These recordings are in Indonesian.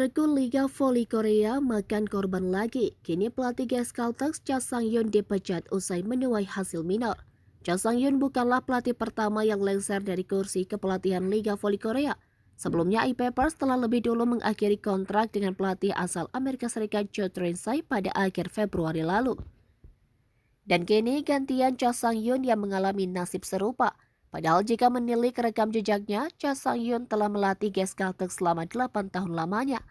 Regu Liga Voli Korea makan korban lagi. Kini pelatih GS Caltex Cha Sang-yun dipecat usai menuai hasil minor. Cha Sang-yun bukanlah pelatih pertama yang lengser dari kursi kepelatihan Liga Voli Korea. Sebelumnya, I-Papers telah lebih dulu mengakhiri kontrak dengan pelatih asal Amerika Serikat Cho Train-sai pada akhir Februari lalu. Dan kini gantian Cha Sang-yun yang mengalami nasib serupa. Padahal jika menilik rekam jejaknya, Cha Sang-yun telah melatih GS Caltex selama 8 tahun lamanya.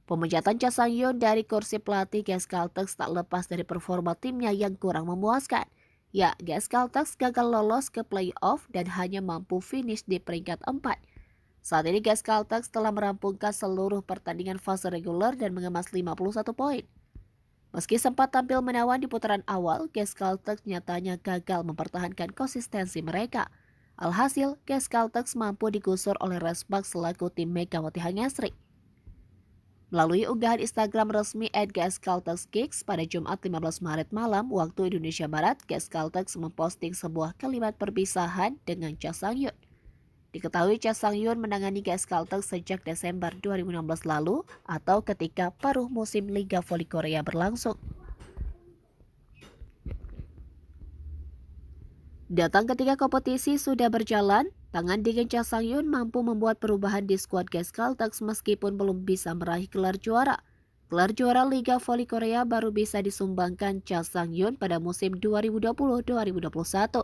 Pemecatan Cha Sang-yun dari kursi pelatih GS Caltex tak lepas dari performa timnya yang kurang memuaskan. Ya, GS Caltex gagal lolos ke playoff dan hanya mampu finish di peringkat 4. Saat ini GS Caltex telah merampungkan seluruh pertandingan fase reguler dan mengemas 51 poin. Meski sempat tampil menawan di putaran awal, GS Caltex nyatanya gagal mempertahankan konsistensi mereka. Alhasil, GS Caltex mampu digusur oleh Resbak selaku tim Megawati Hangasri. Melalui unggahan Instagram resmi @GSCaltexGigs pada Jumat 15 Maret malam waktu Indonesia Barat, GS Caltex memposting sebuah kalimat perpisahan dengan Cha Sang-yun. Diketahui Cha Sang-yun menangani GS Caltex sejak Desember 2016 lalu atau ketika paruh musim Liga Voli Korea berlangsung. Datang ketika kompetisi sudah berjalan, tangan dingin Cha Sang-yun mampu membuat perubahan di skuad GS Caltex meskipun belum bisa meraih gelar juara. Gelar juara Liga Voli Korea baru bisa disumbangkan Cha Sang-yun pada musim 2020-2021.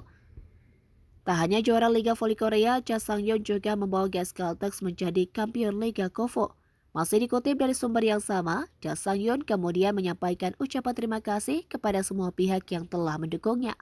Tak hanya juara Liga Voli Korea, Cha Sang-yun juga membawa GS Caltex menjadi kampion Liga KOVO. Masih dikutip dari sumber yang sama, Cha Sang-yun kemudian menyampaikan ucapan terima kasih kepada semua pihak yang telah mendukungnya.